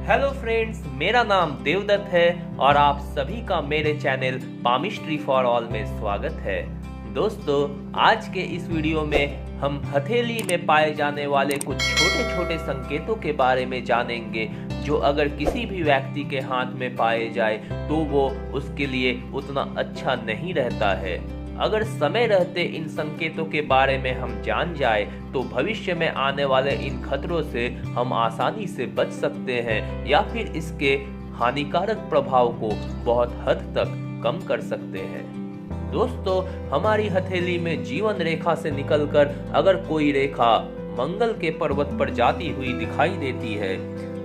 Hello friends, मेरा नाम देवदत्त है और आप सभी का मेरे चैनल पामिस्ट्री फॉर ऑल में स्वागत है। दोस्तों, आज के इस वीडियो में हम हथेली में पाए जाने वाले कुछ छोटे छोटे संकेतों के बारे में जानेंगे, जो अगर किसी भी व्यक्ति के हाथ में पाए जाए तो वो उसके लिए उतना अच्छा नहीं रहता है। अगर समय रहते इन संकेतों के बारे में हम जान जाए तो भविष्य में आने वाले इन खतरों से हम आसानी से बच सकते हैं या फिर इसके हानिकारक प्रभाव को बहुत हद तक कम कर सकते हैं। दोस्तों, हमारी हथेली में जीवन रेखा से निकलकर अगर कोई रेखा मंगल के पर्वत पर जाती हुई दिखाई देती है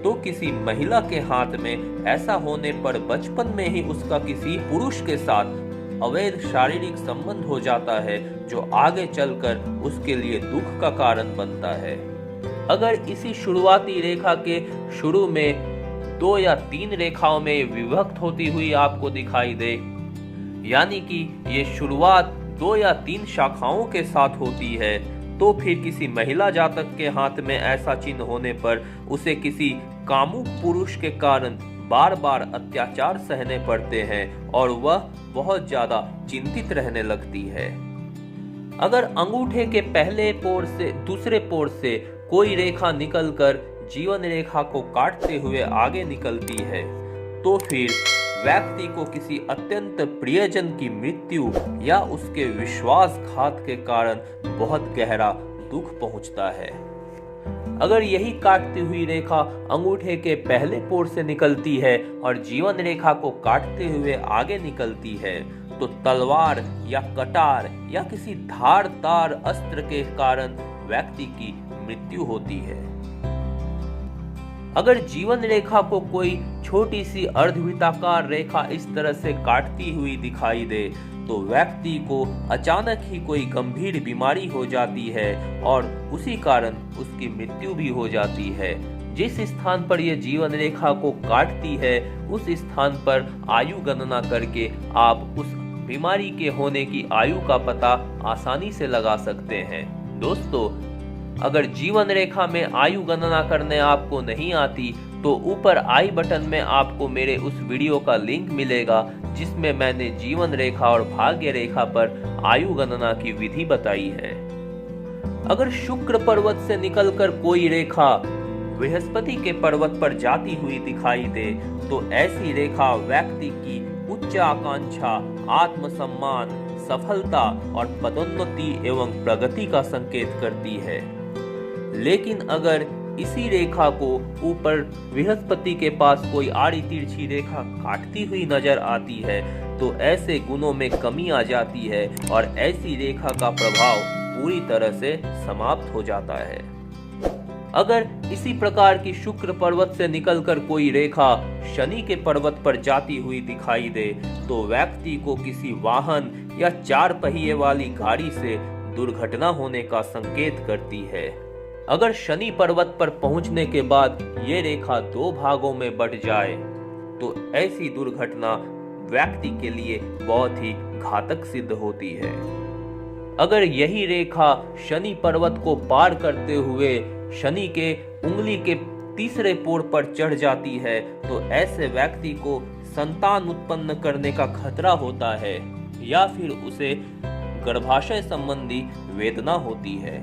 तो किसी महिला के हाथ में ऐसा होने पर बचपन में ही उसका किसी पुरुष के साथ अवैध शारीरिक संबंध हो जाता है, जो आगे चलकर उसके लिए दुख का कारण बनता है। अगर इसी शुरुआती रेखा के शुरू में 2 या 3 रेखाओं में विभक्त होती हुई आपको दिखाई दे, यानी कि ये शुरुआत 2 या 3 शाखाओं के साथ होती है, तो फिर किसी महिला जातक के हाथ में ऐसा चिन्ह होने पर उसे किसी कामुक पुरुष के कारण बार बार अत्याचार सहने पड़ते हैं और वह बहुत ज्यादा चिंतित रहने लगती है। अगर अंगूठे के पहले पोर से दूसरे पोर से कोई रेखा निकलकर जीवन रेखा को काटते हुए आगे निकलती है तो फिर व्यक्ति को किसी अत्यंत प्रियजन की मृत्यु या उसके विश्वासघात के कारण बहुत गहरा दुख पहुंचता है। अगर यही काटती हुई रेखा अंगूठे के पहले पोर से निकलती है और जीवन रेखा को काटते हुए आगे निकलती है तो तलवार या कटार या किसी धारदार अस्त्र के कारण व्यक्ति की मृत्यु होती है। अगर जीवन रेखा को कोई छोटी सी अर्धवृत्ताकार रेखा इस तरह से काटती हुई दिखाई दे तो व्यक्ति को अचानक ही कोई गंभीर बीमारी हो जाती है और उसी कारण उसकी मृत्यु भी हो जाती है। जिस स्थान पर यह जीवन रेखा को काटती है उस स्थान पर आयु गणना करके आप उस बीमारी के होने की आयु का पता आसानी से लगा सकते हैं। दोस्तों, अगर जीवन रेखा में आयु गणना करने आपको नहीं आती तो ऊपर आई बटन में आपको मेरे उस वीडियो का लिंक मिलेगा जिसमें मैंने जीवन रेखा और भाग्य रेखा पर आयु गणना की विधि बताई है। अगर शुक्र पर्वत से निकलकर कोई रेखा बृहस्पति के पर्वत पर जाती हुई दिखाई दे तो ऐसी रेखा व्यक्ति की उच्च आकांक्षा, आत्मसम्मान, सफलता और पदोन्नति एवं प्रगति का संकेत करती है। लेकिन अगर इसी रेखा को ऊपर बृहस्पति के पास कोई आड़ी तिरछी रेखा काटती हुई नजर आती है तो ऐसे गुणों में कमी आ जाती है और ऐसी रेखा का प्रभाव पूरी तरह से समाप्त हो जाता है। अगर इसी प्रकार की शुक्र पर्वत से निकलकर कोई रेखा शनि के पर्वत पर जाती हुई दिखाई दे तो व्यक्ति को किसी वाहन या 4 पहिए वाली गाड़ी से दुर्घटना होने का संकेत करती है। अगर शनि पर्वत पर पहुंचने के बाद ये रेखा 2 भागों में बट जाए तो ऐसी दुर्घटना व्यक्ति के लिए बहुत ही घातक सिद्ध होती है। अगर यही रेखा शनि पर्वत को पार करते हुए शनि के उंगली के तीसरे पोर पर चढ़ जाती है तो ऐसे व्यक्ति को संतान उत्पन्न करने का खतरा होता है या फिर उसे गर्भाशय संबंधी वेदना होती है।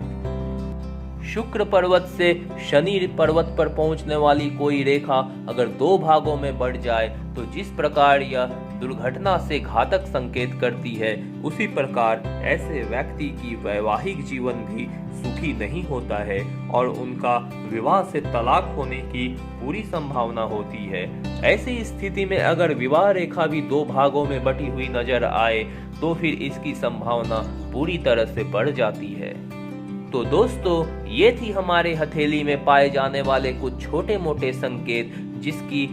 शुक्र पर्वत से शनि पर्वत पर पहुंचने वाली कोई रेखा अगर 2 भागों में बढ़ जाए तो जिस प्रकार यह दुर्घटना से घातक संकेत करती है उसी प्रकार ऐसे व्यक्ति की वैवाहिक जीवन भी सुखी नहीं होता है और उनका विवाह से तलाक होने की पूरी संभावना होती है। ऐसी स्थिति में अगर विवाह रेखा भी 2 भागों में बटी हुई नजर आए तो फिर इसकी संभावना पूरी तरह से बढ़ जाती है। तो दोस्तों, ये थी हमारे हथेली में पाए जाने वाले कुछ छोटे मोटे संकेत, जिसकी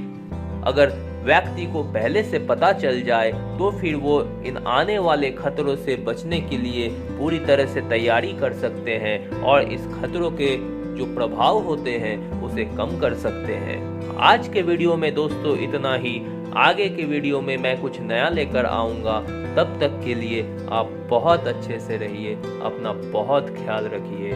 अगर व्यक्ति को पहले से पता चल जाए तो फिर वो इन आने वाले खतरों से बचने के लिए पूरी तरह से तैयारी कर सकते हैं और इस खतरों के जो प्रभाव होते हैं उसे कम कर सकते हैं। आज के वीडियो में दोस्तों इतना ही। आगे के वीडियो में मैं कुछ नया लेकर आऊँगा। तब तक के लिए आप बहुत अच्छे से रहिए, अपना बहुत ख्याल रखिए।